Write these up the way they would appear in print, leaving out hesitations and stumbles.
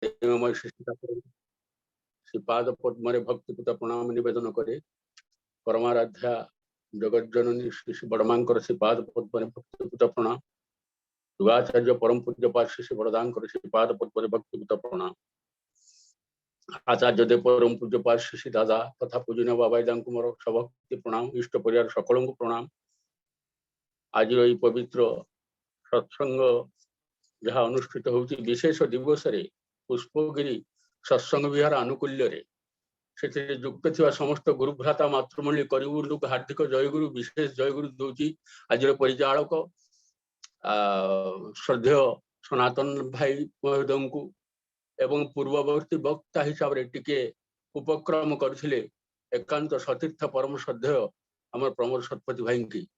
प्रेममय श्री ठाकुर श्रीपाद पद्मरे भक्तिपूत प्रणाम निवेदन करे परमाराध्या जगज्जननी श्री श्री बड़मांकर श्रीपाद पद्मरे भक्तिपूत प्रणाम युगाचार्य परम पूज्य पाद श्री बड़दांकर श्रीपाद पद्मरे भक्तिपूत प्रणाम आचार्य देव परम पूज्य पाद श्री दादा तथा पूजनीय बाबाई मोर सभक्ति प्रणाम इष्ट परिवार सकल को प्रणाम। आज पवित्र सत्संग जहाँ अनुष्ठित होती विशेष दिवस रे पुष्पगिरी सत्संग विहार आनुकूल्य से युक्त थिबा समस्त गुरु भ्राता मातृमंडली करिबुंडु हार्दिक जयगुरु विशेष जयगुरु दूची आज परिचालक श्रद्धेय सनातन भाई महोदय को एवं पूर्ववर्ती वक्ता हिसाब से टिके उपक्रम करथिले एकांत सतीर्थ परम श्रद्धेय आम प्रमोद शतपथी भाई की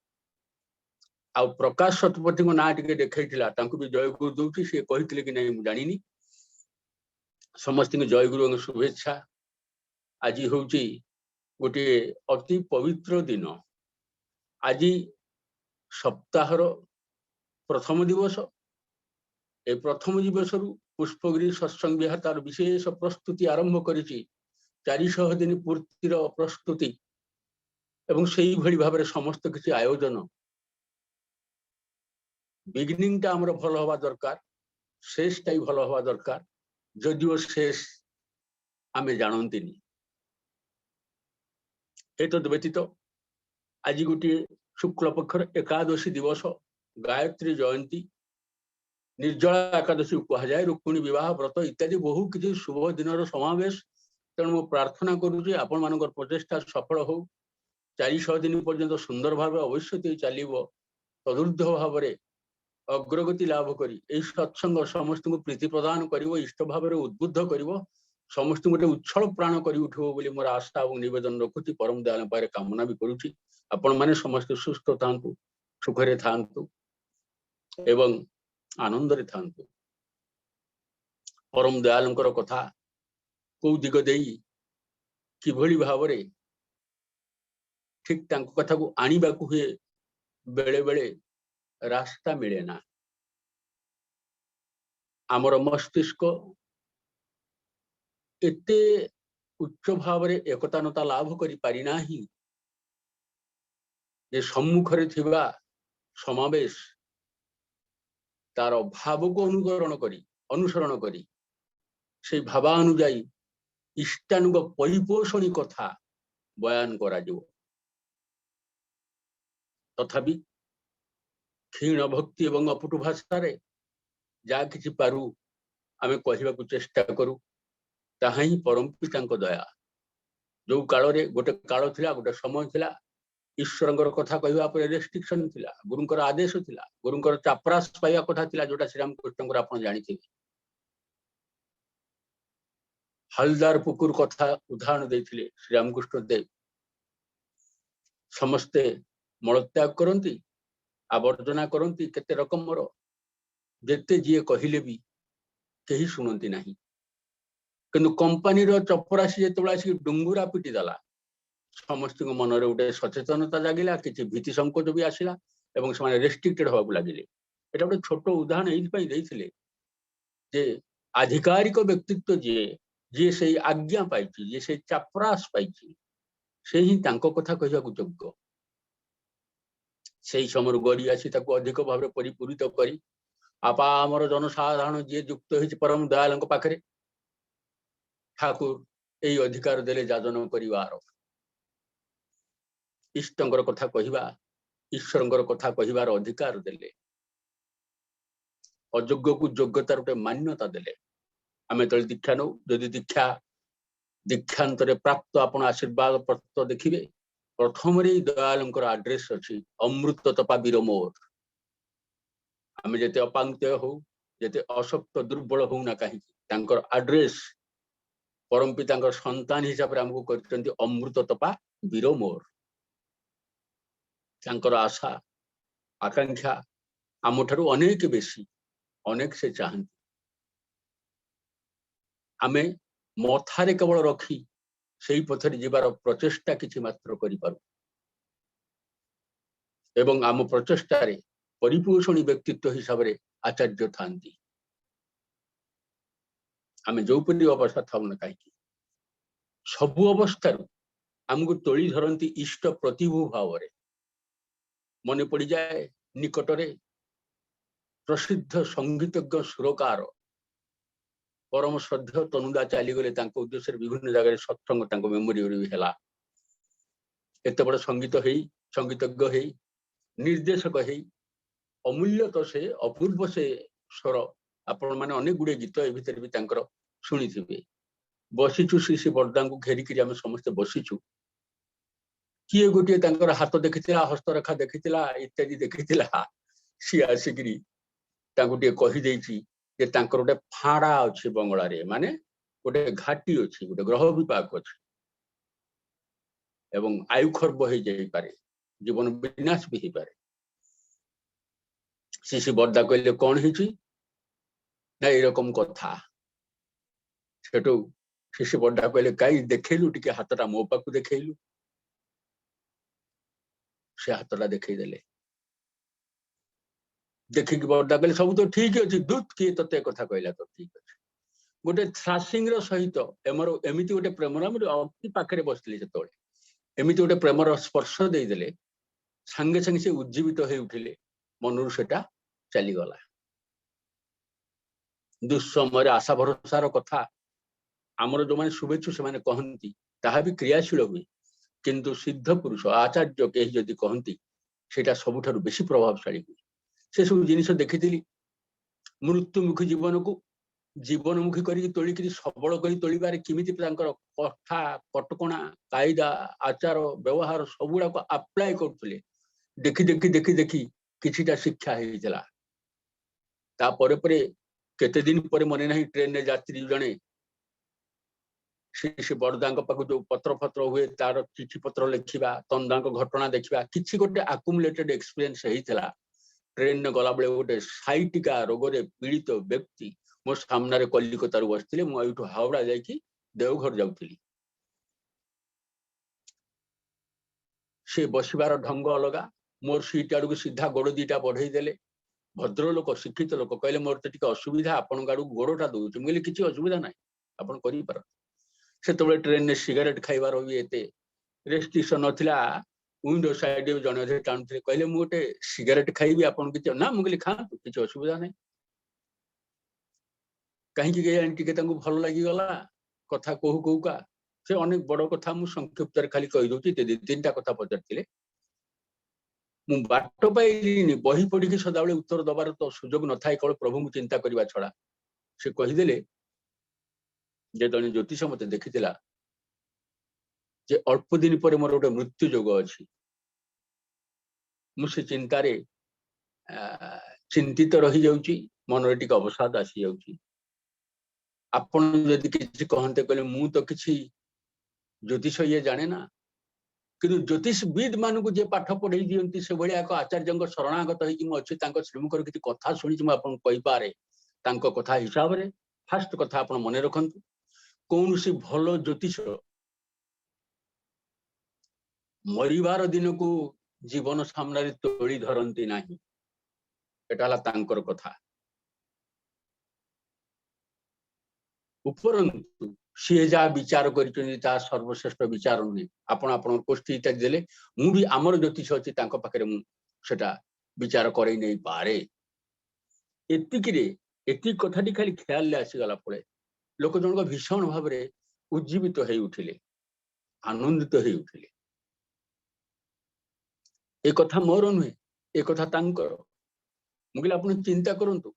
आ प्रकाश शतपथी को ना टिके देखैथिला तांको भी जयगुरु दूची से कहिथिले कि नहीं जानिनी समस्त जयगुरु और शुभेच्छा। आज हूँ गोटे अति पवित्र दिन आज सप्ताहर प्रथम दिवस ए प्रथम दिवस पुष्पगिरी सत्संग विहार तार विशेष प्रस्तुति आरंभ करिछि 400 दिन पूर्तिर प्रस्तुति एवं सेही भली भाव समस्त किसी आयोजन बिगिनिंग टा हमर भल हवा दरकार शेष टाई भल हवा दरकार जदिओ शेष आमे जानंतिनी एतद व्यतीत आज गोटे शुक्ल पक्षर एकादशी दिवस गायत्री जयंती निर्जला एकादशी कह जाए रुक्मिणी विवाह व्रत इत्यादि बहु किसी शुभ दिन समावेश तेणु मु प्रार्थना करुँच आपण मान प्रचेषा सफल हो 400 दिन पर्यंत सुंदर भाव अवश्य चलो तदूर्ध भाव अग्रगति लाभ करी सत्संग समस्त को प्रीति प्रदान कर इष्ट भाव उद्बुद्ध कर समस्त गोटे उच्छल प्राण कर उठो बोली मोर आशा और निवेदन रखुची परम दयाल पाखे कामना भी करुँच आपण मैंने समस्त सुस्थ था सुखरे था एवं आनंद रे था परम दयालंकर कथा कौ दिग देई किभली भाव ठीक तांको कथा को आनिबा को हुए बेले बेले रास्ता मिले ना आमर मस्तिष्क एते उच्च भाव एकतानता लाभ करि पारि नाही जे सम्मुखरे थिबा समावेश तार भाव को अनुसरण करी से भावानुजाई इष्टानुग परिपोषणी कथा बयान करा जो तथापि क्षीण भक्ति एवं अपुटु भाषा रे जा किछि पारू आमे कहबा को चेष्टा करू ताहा ही परम पितांको दया जो काल रे गोटे काल थिला गोटे समय थिला ईश्वरंकर कथा कहबा पर रेस्ट्रिक्शन थिला गुरुंकर आदेश थिला गुरुंकर चापरास पाइबा कथा थिला जोटा श्री राम कृष्णकर आपण जानिथिबे हलदार पुकुर कथा उदाहरण देथिले श्री रामकृष्ण देव समस्ते मलत्याग करती आवर्जना करती केते रकमर जेते जी कहले भी कहीं शुणती ना किंतु कंपानी चपरासी जो आसिक डुंगुरा पिटी देला समस्त मन गोटे सचेतनता जगिला किसी भीति संकोच भी आसला एवं से रेस्ट्रिक्टेड हवा लगिले एटा गोटे छोट उदाहरण ये जे आधिकारिक व्यक्तित्व जी जी से आज्ञा पाई जी से चापरास पाई से ही तांको कथा कहवा योग्य से समय गड़ी आसी अधिक भाव परिपूरित करी आपा आमर जनसाधारण जी युक्त हो परम दयाल पाखे ठाकुर यही अधिकार देले जाजन करिवार इष्टंकर कथा कहवा ईश्वरंकर कथा कहवार अधिकार देले अयोग्य को योग्यतार गोटे मान्यता देले आमे तले दीक्षा नौ जदि दीक्षा दीक्षांतरे प्राप्त आपण आशीर्वाद पत्र देखिए प्रथम दयालंकर आड्रेस अच्छी अमृत तपा वीर मोर आमे जेते अपांक्त्य हो जेते अशक्त दुर्बल हो ना कहीं आड्रेस परम पिता संतान हिसाब से आमको करछन्ति अमृत तपा वीर मोर आशा आकांक्षा आम ठारू अनेक बेसी अनेक से चाहती आमे मथारे केवल रखी से पथरे जीवार प्रचेष्टा किछि मात्र करि पारु एवं आम प्रचेष्टार परिपोषणी व्यक्तित्व हिसाब से आचार्य था आम जो अवस्था था कहीं सबु अवस्था आमको तोली धरती इष्ट प्रतिभू भाव मन पड़ जाए निकटरे प्रसिद्ध संगीतज्ञ सुरकार परम श्रद्धेय तनुदा चलीगले उद्देश्य विभिन्न जगह सत्संग मेमोरी है एत बड़ संगीतज्ञ है निर्देशक है अमूल्य तो से अपूर्व से स्वर आपण मैंने अनेक गुड़े गीत ए भीतर भी शुणी थे बसीचु श्री श्री बरदा को घेरिकी आम समस्ते बसीचु किए गोटे हाथ देखी हस्तरेखा देखी इत्यादि देखी सी आसिकी कहीदे गोटे फाड़ा अच्छी बंगला रे माने गोटे घाटी अच्छी गोटे ग्रह विपाक अच्छी एवं आयु खर्ब हो जाए जीवन विनाश भी हो पारे शिशु बरदा कहले कौन ना एरकम कथा सेठू शिशु बरदा कहले कई देखलु टिके हाथटा मो पाक देखलु से हाथटा देखईदेले देखिक बरदा कहले सब तो ठीक अच्छे दूत किए तते कथा कहला तो ठीक अच्छे गोटे थ्रासिंग सहित एमती गोटे प्रेमर अति पाखे बसली से एमती गोटे प्रेमर स्पर्श देदेले सांगे सांगे से उज्जीवित हो उठिले मनरू सेटा चलीगला दुस्समय आशा भरोसार कथा आमर जो मैंने शुभेच्छु से कहती ताहा भी क्रियाशील हुए किंतु सिद्ध पुरुष आचार्य कहीं जदि कहती सेटा सबुठारु बेसी प्रभावशाली हुए से सब जिनिस देखी मृत्युमुखी जीवन को जीवनमुखी करके तोलिकी सबल कर तोलिबारे किमिति कथा कटकणा कायदा आचार व्यवहार सबुड़ाक आप्लाय करते देखी देखी देखी देखी किछिटा शिक्षा होता तापर केते दिन पर मन ना ट्रेन यात्री जड़े श्री बरदा पाख जो पत्र फत्र हुए तार चिठी पत्र लिखा तंदा घटना देखा किसी गोटे आकुमुलेटेड एक्सपीरियंस होता ट्रेन गला बेले गोटे साइटिका रोग पीड़ित व्यक्ति मो सामने कलिकता बसते मुझे हावड़ा जाकि देवघर जाऊली से बसबार ढंग अलग मोर सीट आड़ को सीधा गोड़ दीटा बढ़ई देले भद्र लोक शिक्षित लोक कहले मोर तो टिके असुविधा आपण आड़ गोड़टा दूचे मुझे किसी असुविधा ना आपड़ कर से ट्रेन में सिगरेट खाइबार भी एत रेस्ट्रिक्शन नथिला विंडो साइड जन टाणुले कहले मुझे गोटे सिगरेट खाइबी आपन किसी ना मुझे खातु किसी असुविधा ना कहीं भल लगिगला कथा कहू कहूका से अनेक बड़ कथा मुझे संक्षिप्त खाली कहीदे तीन टा कथा पचार मु बाट पाइलिनी बही पढ़ी सदाबे उत्तर दबार तो सुजोग न था केवल प्रभु को चिंता करने छड़ा से कहीदेले जे जड़े ज्योतिष मत देखी जे अल्प दिन पर मोर गोटे मृत्यु जोग अच्छी मुझे चिंतार चिंतित रही जाऊँगी मन टिके अवसाद आसी जाऊँगी आपण जदि किसी कहते कहले मु तो किसी ज्योतिष ये जाने ना कि ज्योतिषविद मान को जे पाठ पढ़े दिखती से भाया एक आचार्य शरणागत होती श्रीमुखर किसी कथा शुणी मुझे कथा हिसाब से फास्ट कथा आप मन रखु कौन सी भल ज्योतिष मरिबार दिन को जीवन सामने तोड़ी धरती ना एटा कथा उपरंतु सी जहाँ विचार कर सर्वश्रेष्ठ विचार नुहे आपण गोष्ठी देले मुझे आमर ज्योतिष अच्छी पाखे मुझा विचार कर नहीं पारे एति कथाटी खाली ख्याल आसीगला पड़े लोक जनक भीषण भाव में उज्जीवित हो उठिले आनंदित हो उठिले ए कथा मोर नुहे ए कथा तांकर मुझे आप चिंता करंतु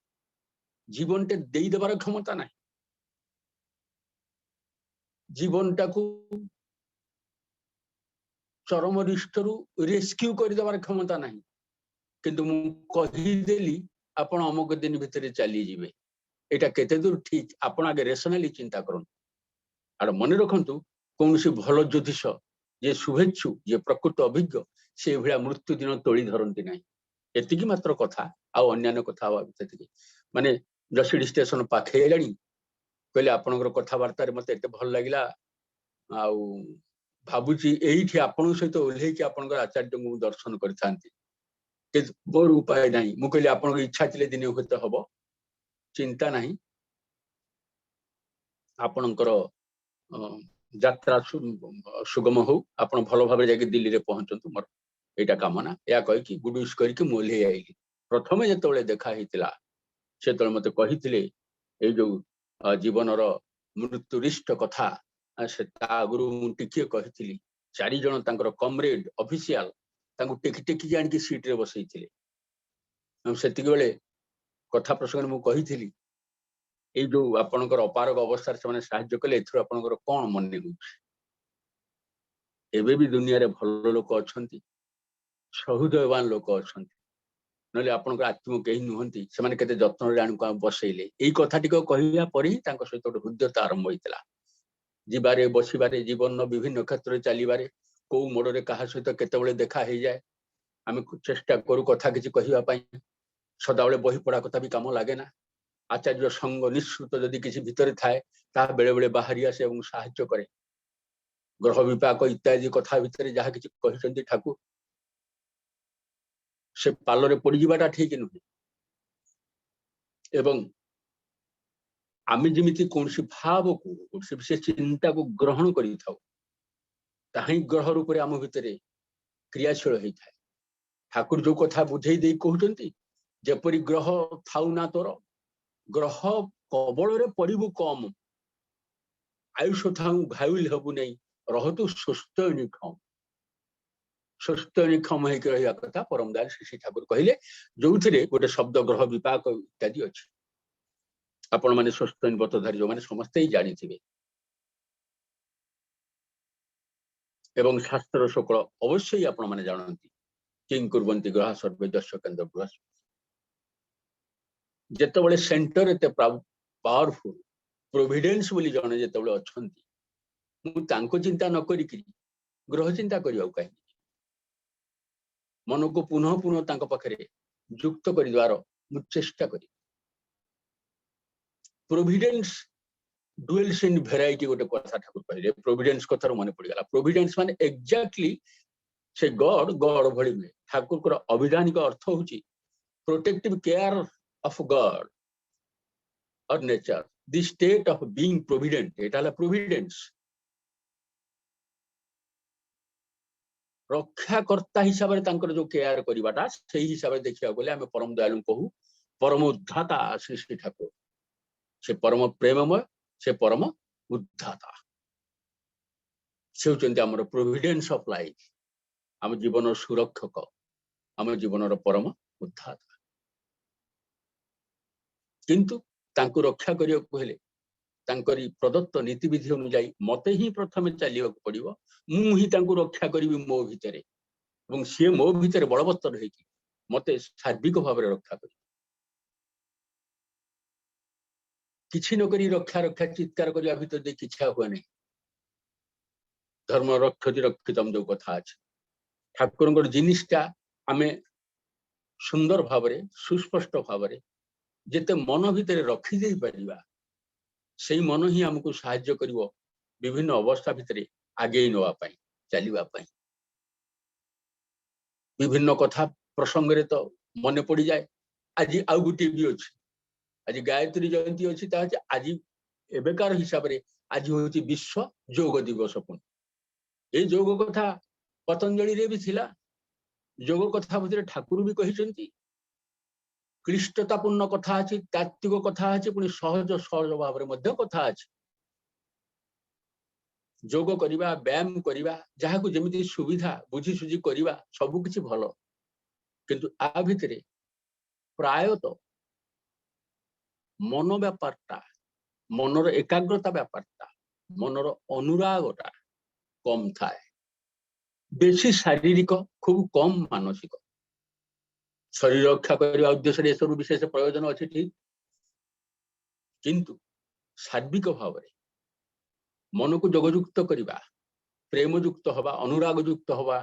जीवन टे देई देबार क्षमता ना जीवन टाकू चरम रिष्टरू रेस्क्यू कर क्षमता ना किंतु मुदेली आपण अमुक दिन भितर चली जीवे एटा केते दूर ठीक आपण आगे रेशनाली चिंता करन आर मन रखंतु कौन सी भल ज्योतिष जे शुभेच्छु जे प्रकृत अभिज्ञ से भया मृत्यु दिन तोड़ी धरती ना एतिकी मात्र कथा आउ अन्य कथा माने जसीडी स्टेशन पाखे हेलानी कहले आपनकर कथबार्ता मत एत भल लगिला आउ भावुची एठी आपण सहित ओल्हे कि आपनकर आचार्य को दर्शन करथांती मोर उपाय नहीं मुझे आपन इच्छा थिले दिन हुए हम चिंता नहीं ଆପଣଙ୍କର ଯାତ୍ରା ସୁଗମ ହଉ, ଆପଣ ଭଲ ଭାବରେ ଯାଇକି ଦିଲ୍ଲୀରେ ପହଞ୍ଚନ୍ତୁ, ମୋର ଏଇଟା କାମନା। ଏହା କହିକି ଗୁଡ ୱିଶ କରିକି ମୁଁ ଓହ୍ଲେଇ ଆଇଲି। ପ୍ରଥମେ ଯେତେବେଳେ ଦେଖା ହେଇଥିଲା ସେତେବେଳେ ମତେ କହିଥିଲେ ଏଇ ଯୋଉ ଜୀବନର ମୃତ୍ୟୁରିଷ୍ଟ କଥା, ସେ ତା ଆଗରୁ ମୁଁ ଟିକିଏ କହିଥିଲି। 4 ଜଣ ତାଙ୍କର କମରେଡ ଅଫିସିଆଲ ତାଙ୍କୁ ଟେକି ଟେକି ଆଣିକି ସିଟରେ ବସେଇଥିଲେ। ସେତିକି ବେଳେ କଥା ପ୍ରସଙ୍ଗରେ ମୁଁ କହିଥିଲି ଏଇ ଯୋଉ ଆପଣଙ୍କର ଅପାରଗ ଅବସ୍ଥାରେ ସେମାନେ ସାହାଯ୍ୟ କଲେ, ଏଥିରୁ ଆପଣଙ୍କର କଣ ମନେ ହଉଛି? ଏବେ ବି ଦୁନିଆରେ ଭଲ ଲୋକ ଅଛନ୍ତି, ସହୃଦୟବାନ ଲୋକ ଅଛନ୍ତି, ନହେଲେ ଆପଣଙ୍କର ଆତ୍ମ କେହି ନୁହନ୍ତି। ସେମାନେ କେତେ ଯତ୍ନରେ ଆଣିକୁ ବସେଇଲେ। ଏଇ କଥାଟିକ କହିବା ପରେ ହିଁ ତାଙ୍କ ସହିତ ଗୋଟେ ହୃଦ୍ୟତା ଆରମ୍ଭ ହେଇଥିଲା। ଯିବାରେ ବସିବାରେ, ଜୀବନର ବିଭିନ୍ନ କ୍ଷେତ୍ରରେ ଚାଲିବାରେ, କୋଉ ମୋଡରେ କାହା ସହିତ କେତେବେଳେ ଦେଖା ହେଇଯାଏ। ଆମେ ଚେଷ୍ଟା କରୁ କଥା କିଛି କହିବା ପାଇଁ। ସଦାବେଳେ ବହି ପଢା କଥା ବି କାମ ଲାଗେ ନା। ଆଚାର୍ଯ୍ୟ ସଙ୍ଗ ନିଃସୃତ ଯଦି କିଛି ଭିତରେ ଥାଏ, ତାହା ବେଳେ ବେଳେ ବାହାରି ଆସେ ଏବଂ ସାହାଯ୍ୟ କରେ। ଗ୍ରହ ବିପାକ ଇତ୍ୟାଦି କଥା ଭିତରେ ଯାହା କିଛି କହିଛନ୍ତି ଠାକୁର, ସେ ପାଲରେ ପଡିଯିବାଟା ଠିକ ନୁହେଁ। ଏବଂ ଆମେ ଯେମିତି କୌଣସି ଭାବକୁ, କୌଣସି ବିଶେଷ ଚିନ୍ତାକୁ ଗ୍ରହଣ କରିଥାଉ, ତାହା ହିଁ ଗ୍ରହ ରୂପରେ ଆମ ଭିତରେ କ୍ରିୟାଶୀଳ ହେଇଥାଏ। ଠାକୁର ଯୋଉ କଥା ବୁଝେଇ ଦେଇ କହୁଛନ୍ତି, ଯେପରି ଗ୍ରହ ଥାଉ ନା ତୋର, ଗ୍ରହ କବଳରେ ପଡିବୁ କମ, ଆୟୁଷ ଥାଉ ଘାଇଲ ହବୁ ନାହିଁ, ରହତୁ ସୁସ୍ଥ ନିକ୍ଷମ। ସୁସ୍ଥ ନିକ୍ଷମ ହେଇକି ରହିବା କଥା ପରମ ଦୟାଲ ଶ୍ରୀ ଶ୍ରୀ ଠାକୁର କହିଲେ, ଯୋଉଥିରେ ଗୋଟେ ଶବ୍ଦ ଗ୍ରହ ବିପାକ ଇତ୍ୟାଦି ଅଛି। ଆପଣ ମାନେ ସୁସ୍ଥ ନିବତଧାରୀ ଯୋଉମାନେ ସମସ୍ତେ ହିଁ ଜାଣିଥିବେ। ଏବଂ ଶାସ୍ତ୍ର ଶୁକ୍ଳ ଅବশ্যଇ ଆପଣ ମାନେ ଜାଣନ୍ତି, କିଂ କୁର୍ବନ୍ତି ଗ୍ରହ ସର୍ବେ ଯଶ କେନ୍ଦ୍ର ବୃହସ୍ପତି। ଯେତେବେଳେ ସେଣ୍ଟର ଏତେ ପାୱାରଫୁଲ ପ୍ରୋଭିଡେନ୍ସ ବୋଲି ଜଣେ ଯେତେବେଳେ ଅଛନ୍ତି, ମୁଁ ତାଙ୍କୁ ଚିନ୍ତା ନ କରିକି ଗ୍ରହ ଚିନ୍ତା କରିବାକୁ କାହିଁକି? ମନକୁ ପୁନଃ ପୁନଃ ତାଙ୍କ ପାଖରେ ଯୁକ୍ତ କରିଦେବାର ମୁଁ ଚେଷ୍ଟା କରି। ପ୍ରୋଭିଡେନ୍ସ ଡୁଏଲ୍ସ ଇନ୍ ଭେରାଇଟି ଗୋଟେ କଥା ଠାକୁର କହିଲେ। ପ୍ରୋଭିଡେନ୍ସ କଥାରୁ ମନେ ପଡିଗଲା। ପ୍ରୋଭିଡେନ୍ସ ମାନେ ଏକ୍ଜାକ୍ଟଲି ସେ ଗଡ ଭଳି ନୁହେଁ। ଠାକୁରଙ୍କର ଅଭିଧାନିକ ଅର୍ଥ ହଉଛି protective care of God or nature, the state of being provident. ଏଟା ହେଲା ପ୍ରୋଭିଡେନ୍ସ। ରକ୍ଷାକର୍ତ୍ତା ହିସାବରେ ତାଙ୍କର ଯୋଉ କେୟାର କରିବାଟା, ସେଇ ହିସାବରେ ଦେଖିବାକୁ ଗଲେ ଆମେ ପରମ ଦୟାଳୁ କହୁ ପରମ ଉଦ୍ଧାତା ଶ୍ରୀ ଶ୍ରୀ ଠାକୁର। ସେ ପରମ ପ୍ରେମମୟ, ସେ ପରମ ଉଦ୍ଧାତା, ସେ ହଉଛନ୍ତି ଆମର ପ୍ରୋଭିଡେନ୍ସ ଅଫ ଲାଇଫ, ଆମ ଜୀବନର ସୁରକ୍ଷକ, ଆମ ଜୀବନର ପରମ ଉଦ୍ଧାତା। କିନ୍ତୁ ତାଙ୍କୁ ରକ୍ଷା କରିବାକୁ ହେଲେ ତାଙ୍କରି ପ୍ରଦତ୍ତ ନୀତିବିଧି ଅନୁଯାୟୀ ମତେ ହିଁ ପ୍ରଥମେ ଚାଲିବାକୁ ପଡିବ। ମୁଁ ହିଁ ତାଙ୍କୁ ରକ୍ଷା କରିବି ମୋ ଭିତରେ, ଏବଂ ସିଏ ମୋ ଭିତରେ ବଳବତ୍ତର ହେଇକି ମତେ ସାର୍ବିକ ଭାବରେ ରକ୍ଷା କରିବ। କିଛି ନକରି ରକ୍ଷା ଚିତ୍କାର କରିବା ଭିତରେ ଦେଇ କିଛି ହୁଏ ନାହିଁ। ଧର୍ମ ରକ୍ଷତି ରକ୍ଷିତମ ଯୋଉ କଥା ଅଛି, ଠାକୁରଙ୍କର ଜିନିଷଟା ଆମେ ସୁନ୍ଦର ଭାବରେ, ସୁସ୍ପଷ୍ଟ ଭାବରେ ଯେତେ ମନ ଭିତରେ ରଖିଦେଇ ପାରିବା, ସେଇ ମନ ହିଁ ଆମକୁ ସାହାଯ୍ୟ କରିବ ବିଭିନ୍ନ ଅବସ୍ଥା ଭିତରେ ଆଗେଇ ନେବା ପାଇଁ, ଚାଲିବା ପାଇଁ। ବିଭିନ୍ନ କଥା ପ୍ରସଙ୍ଗରେ ତ ମନେ ପଡିଯାଏ। ଆଜି ଆଉ ଗୋଟିଏ ବି ଅଛି, ଆଜି ଗାୟତ୍ରୀ ଜୟନ୍ତୀ ଅଛି। ତା ହଉଛି ଆଜି ଏବେକାର ହିସାବରେ ଆଜି ହଉଛି ବିଶ୍ୱ ଯୋଗ ଦିବସ। ପୁଣି ଏଇ ଯୋଗ କଥା ପତଞ୍ଜଳିରେ ବି ଥିଲା। ଯୋଗ କଥା ଭିତରେ ଠାକୁର ବି କହିଛନ୍ତି, କ୍ଲିଷ୍ଟତାପୂର୍ଣ୍ଣ କଥା ଅଛି, ତାତ୍ତ୍ୱିକ କଥା ଅଛି, ପୁଣି ସହଜ ଭାବରେ ମଧ୍ୟ କଥା ଅଛି। ଯୋଗ କରିବା, ବ୍ୟାୟାମ କରିବା, ଯାହାକୁ ଯେମିତି ସୁବିଧା ବୁଝି ସୁଝି କରିବା, ସବୁ କିଛି ଭଲ। କିନ୍ତୁ ଆ ଭିତରେ ପ୍ରାୟତଃ ମନ ବ୍ୟାପାରଟା, ମନର ଏକାଗ୍ରତା ବ୍ୟାପାରଟା, ମନର ଅନୁରାଗଟା କମ ଥାଏ। ବେଶୀ ଶାରୀରିକ, ଖୁବ କମ ମାନସିକ। ଶରୀର ରକ୍ଷା କରିବା ଉଦ୍ଦେଶ୍ୟରେ ଏସବୁ ବିଶେଷ ପ୍ରୟୋଜନ ଅଛି, ଠିକ। କିନ୍ତୁ ସାର୍ବିକ ଭାବରେ ମନକୁ ଯୋଗଯୁକ୍ତ କରିବା, ପ୍ରେମ ଯୁକ୍ତ ହବା, ଅନୁରାଗ ଯୁକ୍ତ ହବା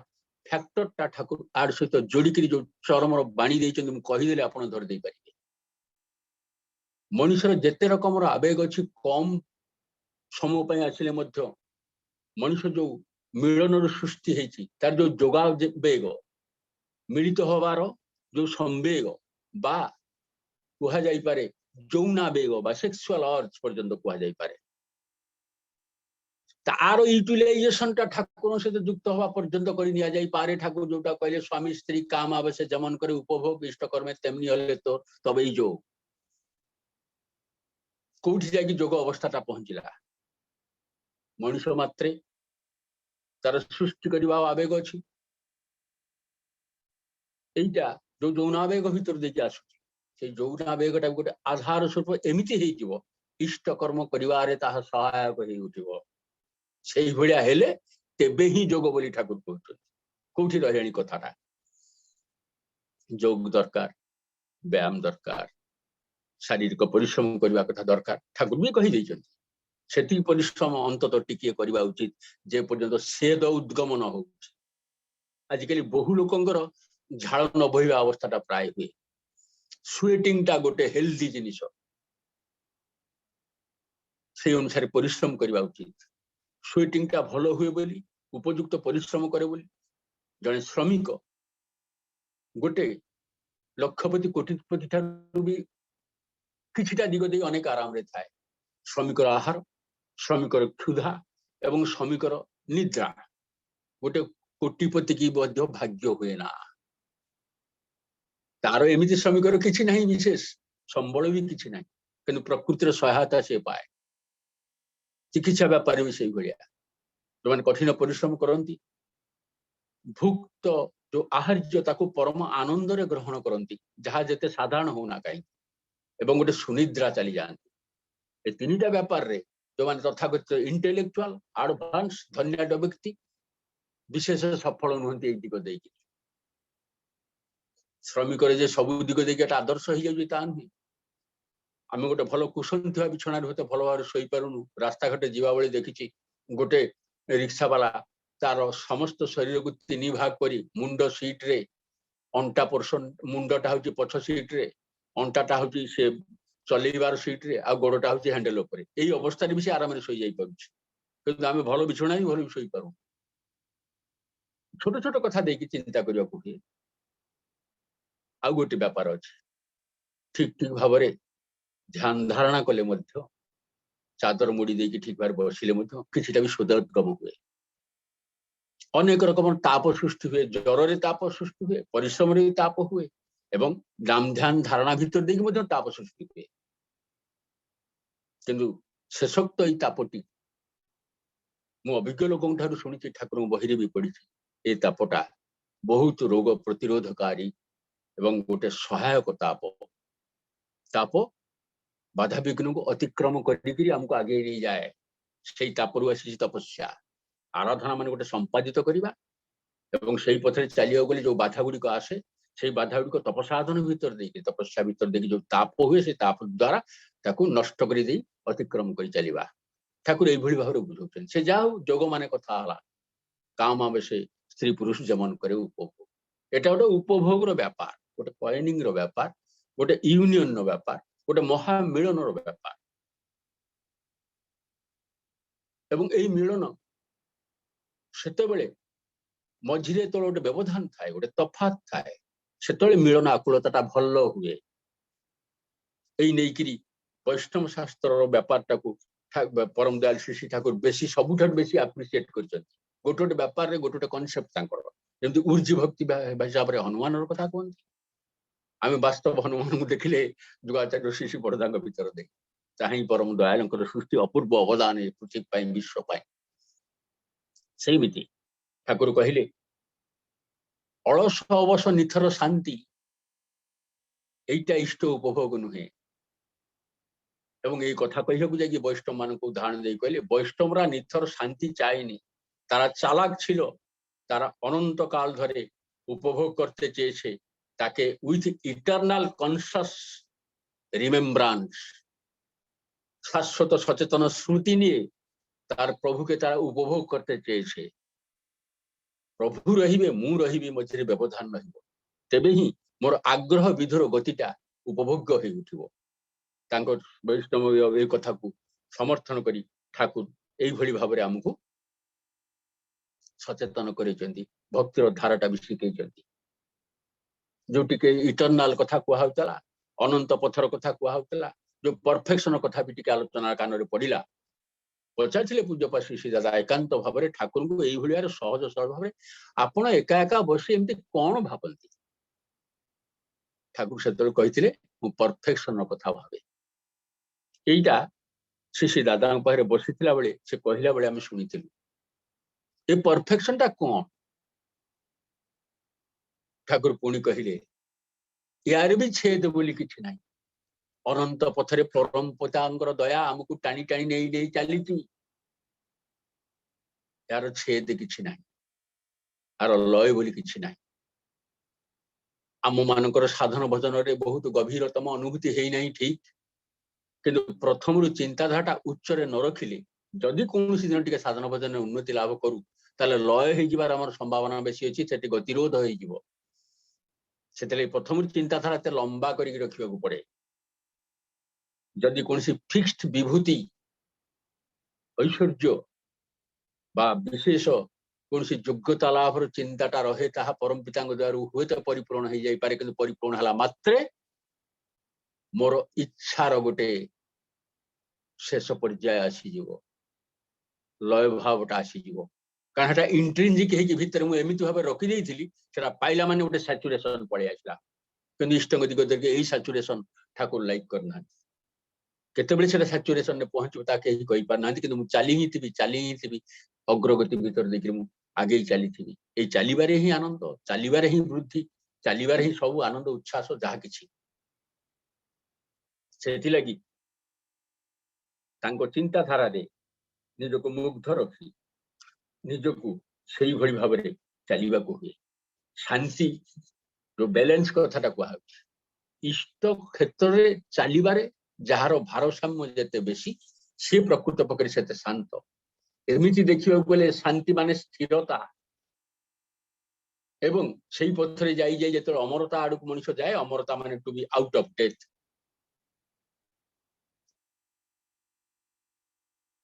ଫ୍ୟାକ୍ଟରଟା ଠାକୁର ଆର ସହିତ ଯୋଡିକିରି ଯୋଉ ଚରମର ବାଣୀ ଦେଇଛନ୍ତି, ମୁଁ କହିଦେଲେ ଆପଣ ଧରି ଦେଇପାରିବେ। ମଣିଷର ଯେତେ ରକମର ଆବେଗ ଅଛି, କମ ସମୟ ପାଇଁ ଆସିଲେ ମଧ୍ୟ ମଣିଷ ଯୋଉ ମିଳନର ସୃଷ୍ଟି ହେଇଛି, ତାର ଯୋଉ ଯୋଗାବେଗ, ମିଳିତ ହବାର ଯୋଉ ସମ୍ବେଗ, ବା କୁହାଯାଇପାରେ ଯୌନାବେଗ ବା ସେକ୍ସୁଆଲ ଅର୍ଜ ପର୍ଯ୍ୟନ୍ତ କୁହାଯାଇପାରେ, तार यूटिलाइजेशनटा ठाकुर सहित युक्त हवा पर्यंत कर निया जाई पारे ठाकुर जोटा कहले स्वामी स्त्री काम आवेशे जमन करे उपभोग इष्ट कर्मे तेमनी हले तो तबे योग कोठी जाकी योग अवस्थाटा पहुंचला मनुष्य मात्रे तार सृष्टि करबा आवेग अछि एइटा जो जौनावेग भीतर देखि आसुछि से जौनावेगटा गोटे आधार स्वरूप एमिति हेइ जिवो इष्ट कर्म करिवारे ताहा सहायक हेइ उठिबो सेहि भलिया हेले तेबे ही योग बोली ठाकुर कहउछथि कोठी रहयानी कथाटा योग दरकार व्यायाम दरकार शारीरिक परिश्रम करबा कथा दरकार ठाकुर भी कहि दैछथि सेति परिश्रम अंतत टिके करबा उचित जे पर्यंत सेद उद्गम न होउछि आजिकली बहु लोकंकर झाड़ न बहिबा अवस्थाटा प्राय हुए स्वेटिंग टा गोटे हेल्दी जिनिस से अनुसार परिश्रम करबा उचित स्वेटिंग टा भलो हुए बोली उपयुक्त परिश्रम करे बोली जने श्रमिक गोटे लक्षपति कोटिपति ठारू भी किछिटा दिग दे अनेक आराम रे थाए श्रमिकर आहार श्रमिकर क्षुधा एवं श्रमिकर निद्रा गोटे कोटिपति की मध्य भाग्य हुए ना तार एमिति श्रमिकर किछि नहीं विशेष संबल भी किछि नहीं किंतु प्रकृतिर सहायता से पाए चिकित्सा व्यापार भी से भलिया जो कठिन परिश्रम करती भुक्त जो आहार्य ताको परम आनंद रे ग्रहण करती जहाँ जेते साधारण होना कहीं एवं गोटे सुनिद्रा चली जाती तीनटा व्यापार रे जो माने तथाकथित इंटेलेक्चुअल एडवांस धन्याढ्य व्यक्ति विशेष सफल नुहंती एई दिग देकी श्रमिक जे सबु दिग देकी आदर्श हो जाउछि ता नुहे आम गोटे भल कुशन थी बिछण हते भल भाव शोई पारुनु रास्ता घाटे जीवा बेले देखी गोटे रिक्शा वाला तार समस्त शरीर को तीन भाग करी मुंड सीट रे अंटा पोर्शन मुंडटा हूँ पछ सीट रे अंटाटा हूँ से चलैबार सीट रे आ गोड़टा हूँ हैंडल उपर यही अवस्था भी से आराम शोई जाई पारुछि किंतु आम भल बिछणा ही भल शोई पारू छोट छोट कथा देखी चिंता करने को हुए आ गोटे व्यापार अच्छे ठीक ठीक भाव ध्यान धारणा कले मध्य चादर मुड़ी देकी ठीक भाव बसिले किछिटा भी सुदगम हुए अनेक रकम ताप सृष्टि हुए ज्वर रे ताप सृष्टि हुए परिश्रम रे ताप हुए एवं नाम ध्यान धारणा भीतर देखी ताप सृष्टि हुए किंतु शेषोक्त ई तापटी मु अभिज्ञ लोकों ठारू शुणी ठाकुर बहिरे भी पढ़ी ए तापटा बहुत रोग प्रतिरोधकारी एवं गोटे सहायक ताप ताप बाधा विघ्न को अतिक्रम करी हमको आगे नहीं जाए से तापरू आसी तपस्या आराधना मान गोटे संपादित करवा एवं से पथरे चलिया गले जो बाधा गुड़िक आसे से बाधा गुड़िक तपसाधन भीतर देखिए तपस्या भीतर देखिए जो ताप हुए से ताप द्वारा ताकू नष्ट कर दे अतिक्रम कर चलवा ठाकुर यही भाव बुझाऊँ से जाओ जोग मान कथा काम आवे से स्त्री पुरुष जमन करे उपभोग एटा गोटे उपभोग व्यापार गोटे कॉइनिंग व्यापार गोटे यूनियन व्यापार गोटे महामिलन व्यापार एवं यही मिलन सेते मझिरे तो गोटे व्यवधान थाए गोटे तफात थाए से मिलन आकुलता भल हुए यही नहीं वैष्णव शास्त्र व्यापार टाकू परम दयाल श्री ठाकुर बेसी सबुठ बेसी आप्रिसीएट कर गोटे गोटे व्यापार रे गोटे गोटे कनसेप्ट जमी ऊर्जी भक्ति हिसाब से हनुमान कथा कहते आम वास्तव हनुमान को देखिले जुगाचार्य श्री बड़दा भीतर देख चाहे परम दयाल सृष्टि अपूर्व अवदान पृथ्वी विश्व सेमिति ठाकुर कहले अलस अवस निथर शांति एटा इष्ट उपभोग नुहे एवं ये कथा कहू जाए वैष्णव मान उदाहरण दे कहले वैष्णवरा निथर शांति चायनी तारा चालाक छिलो तारा अनंत काल धरे उपभोग करते चेয়েছে ताके उइथ इटर्नाल कॉन्शियस रिमेम्ब्रांस शाश्वत सचेतन स्मृति निये तार प्रभु के तारा उपभोग करते चेয়েছে प्रभु रहिबे मु रहिबे मझे व्यवधान रहिबो तेबे ही मोर आग्रह विधुर गतिटा उपभोग्य हो उठिबो तांको वैष्णव ए कथा को समर्थन करी ठाकुर एई भली भाबरे हमकु सचेतन करेचंती भक्तिर धाराटा भी शिखैचंती जो टिके इटर्नाल कथा कहउतला अनंत पथर कथा कहउतला जो परफेक्शन कथा भी टिके आलोचना कान रे पड़िला ପଚାରିଥିଲେ ପୂଜ୍ୟପା ଶ୍ରୀ ଦାଦା ଏକାନ୍ତ ଭାବରେ ଠାକୁରଙ୍କୁ ଏଇଭଳି ସହଜ ସରଳ ଭାବରେ ଆପଣ ଏକା ଏକା ବସି ଏମିତି କଣ ଭାବନ୍ତି? ଠାକୁର ସେତେବେଳେ କହିଥିଲେ ମୁଁ ପରଫେକ୍ସନ କଥା ଭାବେ। ଏଇଟା ଶ୍ରୀ ଦାଦାଙ୍କ ପାଖରେ ବସିଥିଲା ବେଳେ ସେ କହିଲା ବେଳେ ଆମେ ଶୁଣିଥିଲୁ। ଏ ପରଫେକ୍ସନ ଟା କଣ? ଠାକୁର ପୁଣି କହିଲେ ୟାର ବି ଛେଦ ବୋଲି କିଛି ନାହିଁ। ଅନନ୍ତ ପଥରେ ପରମ ପିତାଙ୍କର ଦୟା ଆମକୁ ଟାଣି ଟାଣି ନେଇ ନେଇ ଚାଲିଛି। यार छेद किछि नाही, यार लय बोली किछि नाही। आम मानकर साधन भजन रे बहुत गभीरतम अनुभूति हेई नाही ठीक, किंतु प्रथम रु चिंताधारा उच्च रे न रखिले जदि कोनोसी दिन टिके साधन भजन रे उन्नति लाभ करू ताले लय हेई जिबार हमर संभावना बेसी अछि, सेति गतिरोध हेई जिवो। सेतले प्रथम रु चिंताधारा ते लंबा करी रखिबा को पड़े। जदि कोनोसी फिक्स्ड विभूति ऐश्वर्य बा विशेष कोनोसी योग्यता लाभर चिंताटा रहे ताहा परम पितांग द्वारा हुए तो परिपूर्ण हो जाई पारे, किंतु परिपूर्ण हला मात्रे मोर इच्छार गोटे शेष पर्याय आसी जीवो, लय भावटा आसी जीवो। कारण हेटा इंट्रिंसिक हेकी भितर मु एमिति भाबे रखि देइथिली सेटा पाइला माने गोटे सैचुरेशन पळे आसला, किंतु इष्टंग दिग देके एई सैचुरेशन ठाकुर लाइक करना। केतेबेले सेटा सैचुरेशन ने पहुंचो ता केही कहि पार नांती, किंतु मु चाली ही थिबी अग्रगति भीतर देखि मु आगे चली थी। ए चलीबारे ही आनंद, चलीबारे ही वृद्धि, चलीबारे ही सब आनंद उच्छ्वास जहा किछि। सेति लगी तांको चिंताधारा रे निजको मुग्ध रखी निजको सेही भली भाबरे चलीबाको हुए। शांति जो बैलेंस कथाटा कुहा इष्ट क्षेत्र रे चलीबारे जहार भारसाम्य जेते बेसी से प्रकृत पकरे सेते शांत। एमिति देखिबा गले शांति माने स्थिरता एवं सेही पथरे जाई जाई जेते अमरता आडक मनुष्य जाए, अमरता माने to be out of death.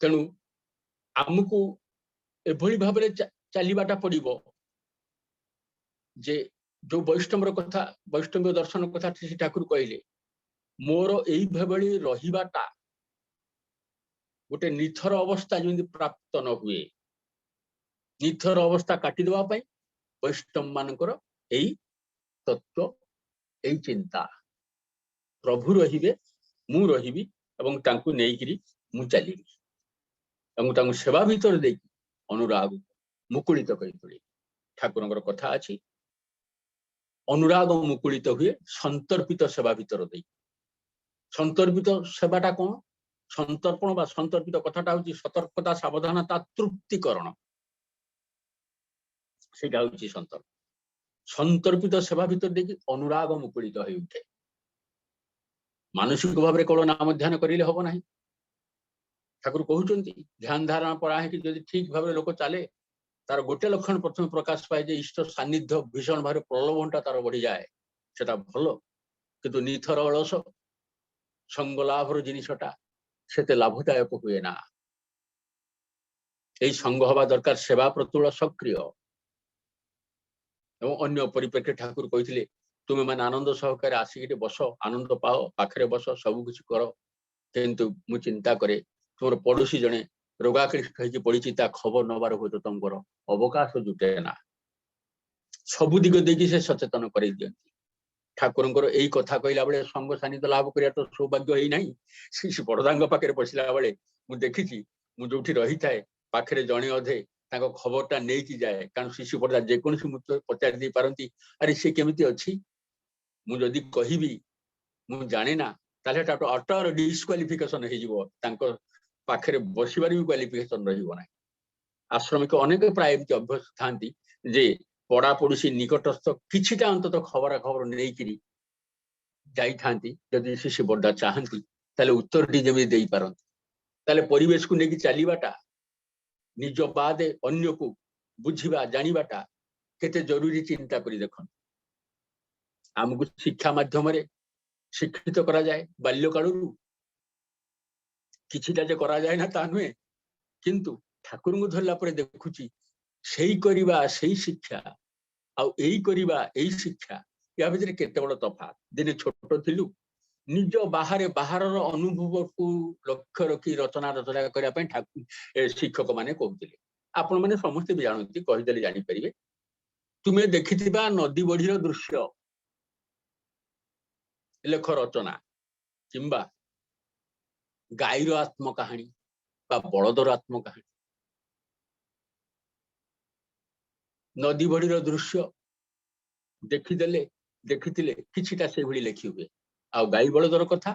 तेणु आमको एभली भाबरे चलीबाटा पड़िबो जे जो वैष्णवर कथा वैष्णव दर्शन कथा श्री ठाकुर कहले मोर एई भबली रहिबाटा गोटे निथर अवस्था जमी प्राप्त न हुए, निथर अवस्था काटी देवा पई वैष्णव मानकर एई तत्व एई चिंता प्रभु रहिबे मु रहिबी एवं तांकु नेइकिरी मु चलीबी एवं तांकु सेवा भीतर देई अनुराग मुकुलित करि तोली। ठाकुरंकर कथा अछि अनुराग मुकुलित हुए संतर्पित सेवा भीतर देई। संतर्पित सेवाटा कोन? संतर्पण बा संतर्पित कथाटा होची सतर्कता सावधानता तृप्तिकरण, सेटा होची संतर्पण। संतर्पित सेवा भीतर देखि अनुराग मुकुलित होई उठे। मानसिक भाव केवल नाम ध्यान करिले हबो नाही। ठाकुर कहउचंती ध्यान धारणा परा है कि जदि ठीक भाव लोक चले तार गोटे लक्षण प्रथम प्रकाश पाए जे इष्ट सान्निध्य भीषण भाव प्रलोभनटा तार बढ़ी जाए, सेटा भलो। किंतु निथर अलस संग लाभर जिनिसटा सेते लाभदायक हुए ना। एई संग हवा दरकार सेवा प्रतुल सक्रिय एवं अन्य परिप्रेक्षी ठाकुर कहते तुम्हें मैंने आनंद सहकार आसिक बस आनंद पाओ पाखे बस सब किसी कर, किंतु मु चिंता करे तुम पड़ोशी जड़े रोगाकृष्ट होगी पड़ी खबर नबार हुए तो तुमको अवकाश जुटे ना। सबु दिग देखिए से सचेतन कर दिखती। ठाकुर यही कथा कहला बेले संग सानिध्य लाभ करिया तो सौभाग्य ही नहीं। श्री बड़दांग पाखे बसला बेले मुझे देखी जो रही थाए पाखे जड़े अधे खबरटा नहीं कि जाए, कारण शिशु पड़दा जेकोसी मुझे पचार दे पारती अरे सी केमिति अच्छी मुझे कहबी मु जाने ना ताले अटर डिस्क्वालिफिकेशन हो पाखे बसबार भी क्वालिफिकेशन रहा। आश्रमिक अनेक प्राय अभ्यस्त था जे पड़ा पड़ोशी निकटस्थ किछिटा अंतत खबर खबर नहीं जाई जदि शिशु बड़ा चाहती ताले उत्तर टी जमी दे पारती ताले परिवेश को लेकिन चलवाटा निज बादे अन्य को बुझा जानिबाटा केते जरूरी चिंता करी देखन। आमको शिक्षा माध्यम शिक्षित करा जाए बाल्य कालू किछिटा जे करा जाए ना ता नुहे, किंतु ठाकुर को धरला परे देखुची सेही करिबा सेही शिक्षा आउ एई करिबा एई शिक्षा या भितर केते बड़ तफात। दिने छोट थिलु निज बाहर बाहर अनुभव को लक्ष्य रखी रचना रचना करने शिक्षक माने कहते आपण मैंने समस्ते भी जानती कहीदेले जापर तुम्हें देखि नदी बढ़ीर दृश्य लेख रचना किंबा गाईर आत्मकाहाणी बलदर आत्मकाहाणी नदी बढ़ीर दृश्य देखिदेले देखिथिले किछिटा से भली लेखि हुए आ गाई बलदर कथा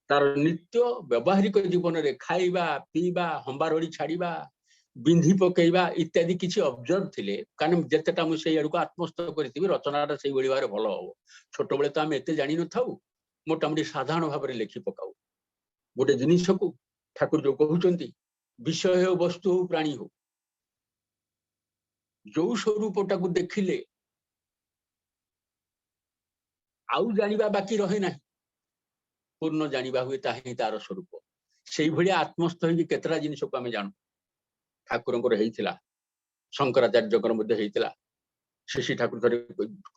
तार नित्य व्यवहारिक जीवन रे खाइबा पीबा हंबारड़ी छाड़िबा बिंधी पकेइबा इत्यादि किछि ऑब्जर्व थिले कारण जेतेटा मु सेई अडको आत्मस्थ करथिबि रचनाटा सेई भली बारे भलो हो छोट बेले तो आमे एते जानि न थाउ मोटामोटी साधारण भाव रे लेखि पकाउ गोटे जिनिस को ठाकुर जो कहउचंती विषय हो वस्तु हो प्राणी हो जो स्वरूपटा को देखिले आउ जानिबा बाकी रहे नाही पूर्ण जानिबा हुए ताही तार स्वरूप सेई भली आत्मस्थ होई केतरा जिनिस को आमे जानू ठाकुरंकर हेइतिला शंकराचार्यकर मध्ये हेइतिला शशि ठाकुर थरे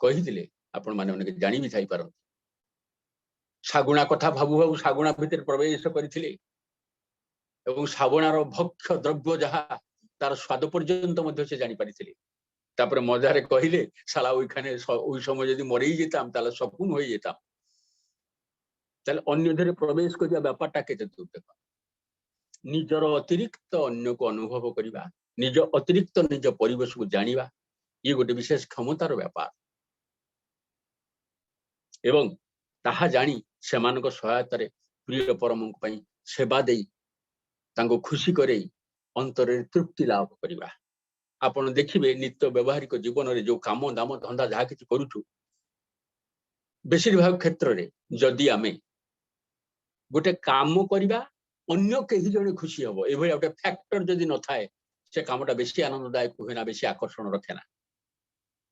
कहिथिले आपण माने अनेक जानि भी थाई पारन सागुणा कथा भाबु भाबु सागुणा भितर प्रवेश करथिले एवं साबुणार भक्ष द्रव्य जहा तार स्वाद पर्यंत मध्ये से जानि पारिथिले तापर मजारे कहिले साला ओइखाने ओइ समय यदि मरई जेताम ताले सपून होई जेताम ताले अन्य धरे प्रवेश करिया व्यापारटा केते दूर देखो निजर अतिरिक्त अन्य को अनुभव करिबा निज अतिरिक्त निज परिवेश को जानिबा ये गोटे विशेष क्षमतार व्यापार एवं ताहा जानी सेमानक सहायतारे प्रिय परम पई सेवा देई तांको खुशी करे अंतरे तृप्ति लाभ करिबा आपण देखिबे नित्य व्यवहारिक जीवन रे जो काम दाम धंदा जहा किछि करूछु बेसिरभाग क्षेत्र रे जदि आमे गोटे काम करिबा अन्य केही जने खुशी हबो ए भली गोटे फैक्टर जदि न थाए से कामटा बेसी आनंददायक हुए ना बेसी आकर्षण रखे ना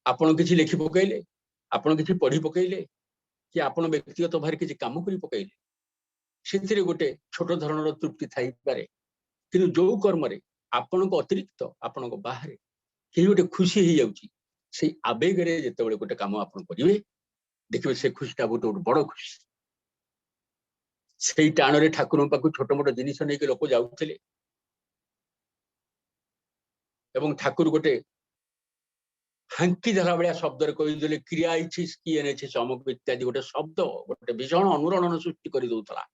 आपण किछि लिखि पकैले आपण किछि पढ़ी पकैले कि आपण व्यक्तिगत भार किछि काम करि पकैले सेथिरे गोटे छोट धरणर तृप्ति थाई पारे किंतु जो कर्म रे आपण को अतिरिक्त आपण को बाहर केही गोटे खुशी ही जाउची से आवेग रे जते बेले गोटे काम आपण करिवे देखिबे से खुशीटा बहुत बड़ खुशी सेई टाणरे ठाकुर पाखु छोट मोट जिनिस नै के लोक जाउथिले एवं ठाकुर गोटे हांकी धरा भाया शब्द कहीदे क्रिया इच्छिस किए चमक इत्यादि गोटे शब्द गोटे भीषण अनुरणन सृष्टि कर दौला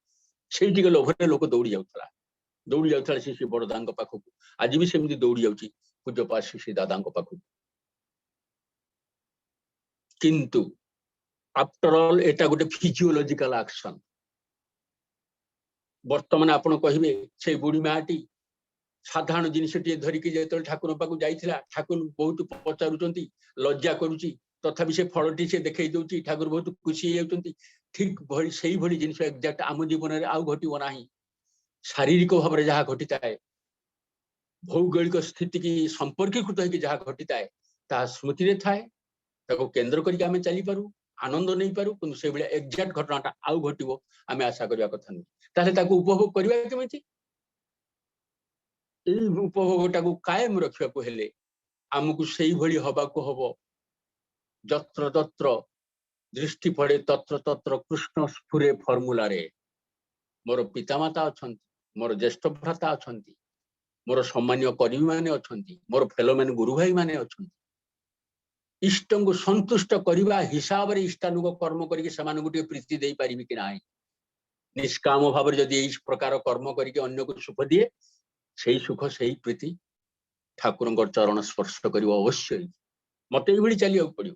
से लोभरे लोक दौड़ी जाऊला श्री बड़दा पाखक आज भी सेमती दौड़ी जाऊँगी पूज्यपा श्री दादा पाखक किंतु आफ्टर ऑल एटा गोटे फिजियोलॉजिकल एक्शन वर्तमान आपण कहिबे से बुढ़ी माटी साधारण जिनिस धरिकी जो ठाकुर पाक जाइथिला ठाकुर बहुत पचारुचंती लज्जा करुची तथापि से फलटी से देखई दउची ठाकुर बहुत खुशी हो जाउचंती ठीक भली सेही भली जिनिस एक्जाक्ट आम जीवन रे आउ घटिबो नाही शारीरिक भाव रे जहा घटिताए भौगोलिक स्थिति की संपर्कीकृत होई जहा घटिताए ता स्मृति रे थाए ताको केंद्र करके आमे चली पारू आनंद नहीं पारू किंतु से बेले एक्जाक्ट घटनाटा आउ घटिबो आमे आशा करिया कथा नहीं ताले ताको उपभोग करिया केमिति एई उपभोगटा को कायम रखिया को हेले आमको सेही भली हबा को हबो जत्र तत्र दृष्टि पड़े तत्र तत्र कृष्ण स्फुरे फॉर्मूला रे मोर पितामाता अछंती मोर ज्येष्ठ भ्राता अछंती मोर सम्मानीय कर्मी माने अछंती मोर फेलो मैन गुरु भाई माने अछंती इष्ट को संतुष्ट करने हिसाब रे इष्टानुग कर्म करके समान गोटे प्रीति दे पारिबी कि नाही निष्काम भाव जदि इस प्रकार कर्म करके अन्य को सुख दिए सही सुख सही प्रीति ठाकुर चरण स्पर्श कर अवश्य मत ये चलिया पड़ो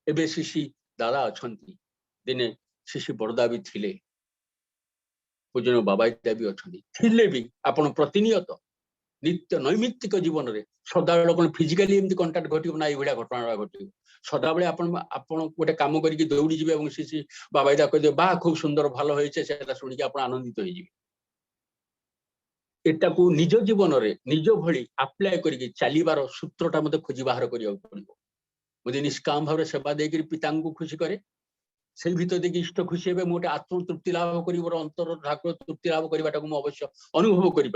एवं शिशि दादा अच्छा दिने शिशि बड़दा भी थिले पूजन बाबा भी अच्छा भी आपण प्रतिनियत नित्य नैमित्तिक जीवन रे सदाबेले कौन फिजिकाली एमती कंटाक्ट घटिबो ना ये घटना घटिबो सदाबेले आपण आपण गोटे काम करके दौड़ी जिबे एवं शिशि बाबा कह दे बा खूब सुंदर भलो होइछे सेटा सुनिके आपण आनंदित होई जिबे एटा को निज जीवन रे निज भली अप्लाई करके चलीबार सूत्रटा मते खोजी बाहर करिया पड़िबो मुझे निष्काम भाव सेवा देकर पिता को खुशी करे से भीतर देखिए इष्ट खुशी हे मोटे आत्म तृप्ति लाभ कर अंतर ठाकुर तृप्ति लाभ करवाटा को अवश्य अनुभव करि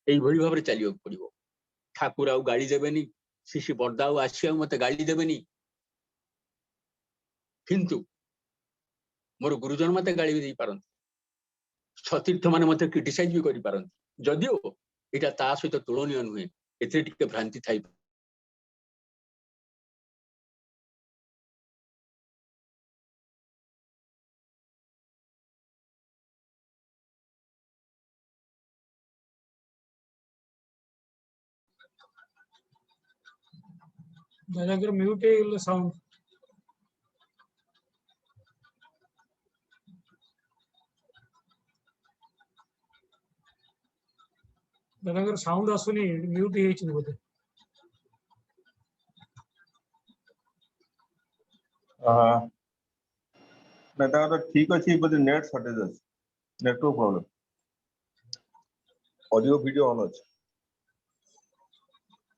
भाव में चलिया पड़ो ठाकुर आउ गाड़ी देवेनी शिशि बड़दा आसिया मत गाड़ी देवेनी किंतु मोर गुरुजन मते गाली भी दे पारंती सतीर्थ माने मते क्रिटिसाइज भी करि पारंती जदियो एटा ता सहित तुलनीय नुहे एते टिके भ्रांति थाई दादागर म्यूट है साउंड दादागर साउंड आसुनी म्यूट है बोधे ना तो ठीक अच्छी बोधे नेट शॉर्टेज अच्छे network problem audio video on अच्छे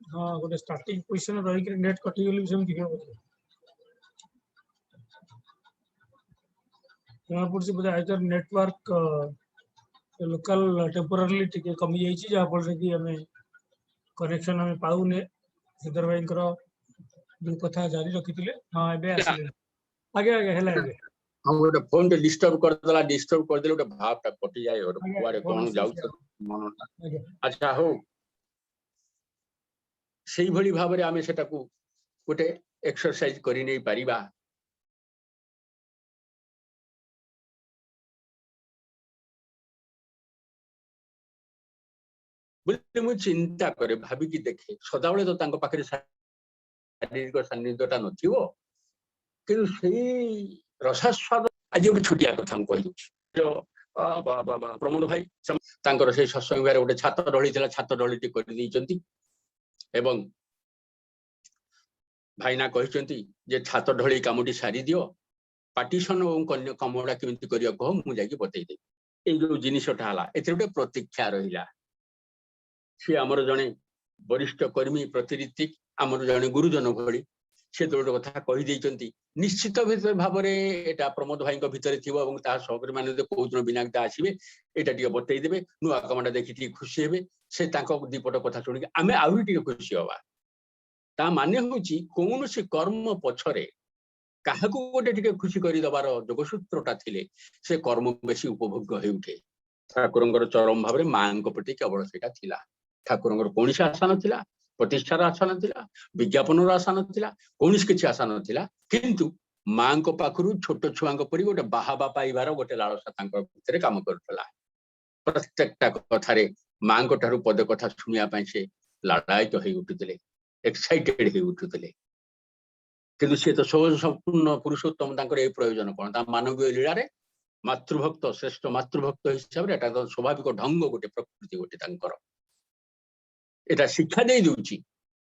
हाँ गोटे स्टार्टिंग पोजीशन रही कि नेट कटि गली सेम दिखे बोधे यहाँ पड़सी बोधे आइदर नेटवर्क लोकल टेम्पोरारी टिके कमी जाइए जहाँ फल कि आम कनेक्शन आम पाऊने श्रीधर भाई जो कथा जारी रखी हाँ एबे आसिले आगे आगे हेला आगे हम गोटे फोन टे डिस्टर्ब कर देले गोटे भावटा कटि जाय और कुआडे कोन जाउ मन अच्छा हो सेही भली भाबरे आमे सेटाकू गोटे एक्सरसाइज करि नै परिबा बोले मु चिंता करे भाबी कि देखे सदाबले तो तांको पाखरे शारीरिक सान्निध्यटा नथिबो किंतु सेही रसास्वाद आज गोटे छुटिया कथा कहि प्रमोद भाई तांकर से सत्संग विहार गोटे छात ढली थिला छात ढलीटी कर दैचंती एवं भाईना कहिसंती जे छात ढली कामटी सारी दियो पार्टीशन और कन्या कामडा केमिति करिया कह मु जाकी बतई दे ए जो जिनिसटा हला एते गोटे प्रतीक्षा रहिला से आमर जने वरिष्ठ कर्मी प्रतिनिधि आमर जने गुरुजन भली से तो कथा कही देचंती निश्चित भाव में एटा प्रमोद भाई भितर थी सहकर्मी मैंने कौन बिना आसवे एटा टे बतई देवे नुआ कामटा देखी खुशी हे से दीपट कथा शुणी आम आहरी टे खुशी हवा ता माने होची कौन से कर्म पछरे क्या गोटे टिके खुशी करदेवार जोगसूत्रटा थिले से कर्म बेसी उपभोग्य हो उठे ठाकुर चरम भाव में माँ प्रति केवल सेटा थिला ठाकुर कौन आशा नाला प्रतिष्ठार आशा नाला विज्ञापन आशा नाला कौन किसी आशा नाला किंतु माँ पाखु छोट छुआ परी गोटे बाहाबा पाइबार गोटे लालसा भितर काम करुला प्रत्येकटा कथार माँ ठारू पदे कथा शुणा से लालायित हो उठुते एक्साइटेड हो उठुते किंतु सी तो संपूर्ण पुरुषोत्तम प्रयोजन कौन मानवीय लीला मातृभक्त श्रेष्ठ मातृभक्त हिसाब से तो स्वाभाविक ढंग गोटे प्रकृति गोटे एटा शिक्षा दे दूची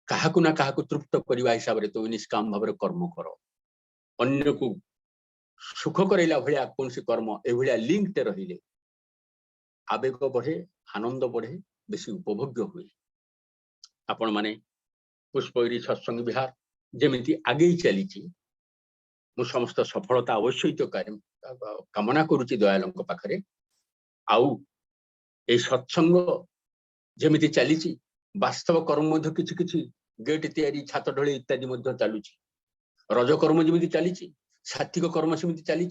क्या तृप्त करने हिसाब से तो निष्काम भाव कर्म कर अन्य को सुख करैला भाया कौन सी कर्म ए लिंक रहिले आवेग बढ़े आनंद बढ़े बेसी उपभोग्य हुए आपण माने पुष्पगिरी सत्संग विहार जेमिति आगे चली मु समस्त सफलता अवश्य तो कामना करुच्ची दयालों पाखरे आउ ए सत्संग जेमिति चली वास्तव कर्म किछि किछि गेट तैयारी छात ढली इत्यादि चलुची रज कर्म जमी चली सात्विक कर्म सेमती चली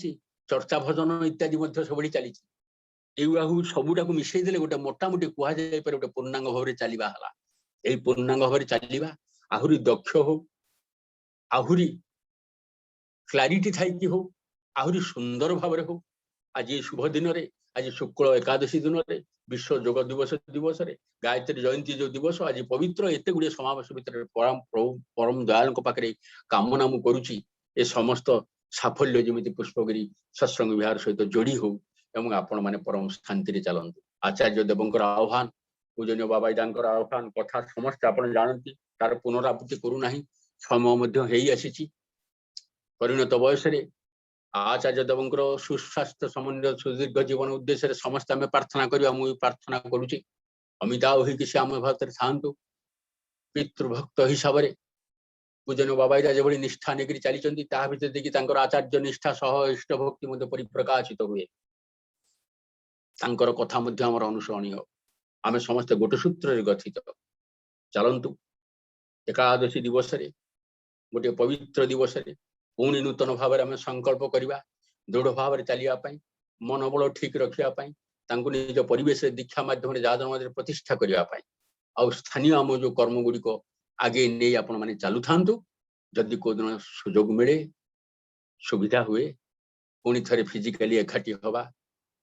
चर्चा भजन इत्यादि सब चली सबुटा मिसई देले गोटे मोटामोटी कहुई गोटे पूर्णांग भाव में चलवा है पूर्णांग भाव में चलवा आहरी दक्ष हो आहरी क्लारिटी थी हो आहरी सुंदर भाव में हो आज शुभ दिन रे आज शुक्ल एकादशी दिन में विश्व योग दिवस दिवस गायत्री जयंती जो दिवस आज पवित्र एत गुड़े समावेश भितर परम दयाल पाखे कामना मु करुच्ची ए समस्त साफल्य जमी पुष्पगिरी सत्संग विहार सहित जोड़ी हो एवं आपण मैंने परम शांति चलतु आचार्य देवंकर आह्वान पूजनीय बाबा दांकर आह्वान कथा समस्त आप जानती तार पुनरावृत्ति करूना समय आसी परिणत बयस आचार्य देवंकर सुस्वास्थ्य समन्वय सुदीर्घ जीवन उद्देश्य समस्त आम प्रार्थना करवा मुझे प्रार्थना करुच्ची अमिताभ हो कि आम भारत था पितृभक्त हिसाब से पूजन बाबा जो निष्ठा नहीं चली भर देखिए आचार्य निष्ठा सह इष्ट भक्ति परिप्रकाशित हुए कथा आमर अनुसरणीय आम समस्त गोटे सूत्र गठित चलतु एकादशी दिवस गोटे पवित्र दिवस पुणी नूतन भाव में संकल्प करवा दृढ़ भाव में चलिया मनोबल ठीक रखापी निज परिवेश दीक्षा माध्यम जहाँ प्रतिष्ठा करने आउ स्थानीय आम जो कर्म गुड़िक आगे नहीं आपण मैंने चलु था जदि को दिन सुजोग मिले सुविधा हुए पुणी थे फिजिकाली एकाठी हवा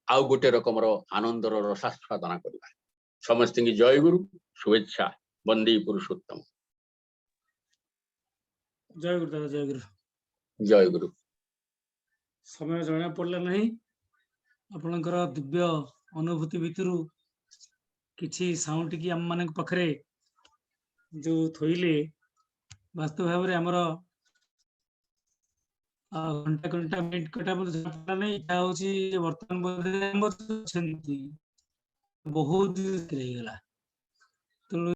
आउ गोटे रकम आनंदर रसास्वादना करवा समस्त की जय गुरु शुभेच्छा वंदे पुरुषोत्तम जय गुरु दादा जय गुरु जय गुरु समय जना पड़ला नहीं आपणकर दिव्य अनुभूति भितर किछि साउंड की आम मान पाखरे जो थोइले वास्तव भाव में आमर घंटा घंटा मिनिट कटा नहीं बर्तमान बहुत गला तेणु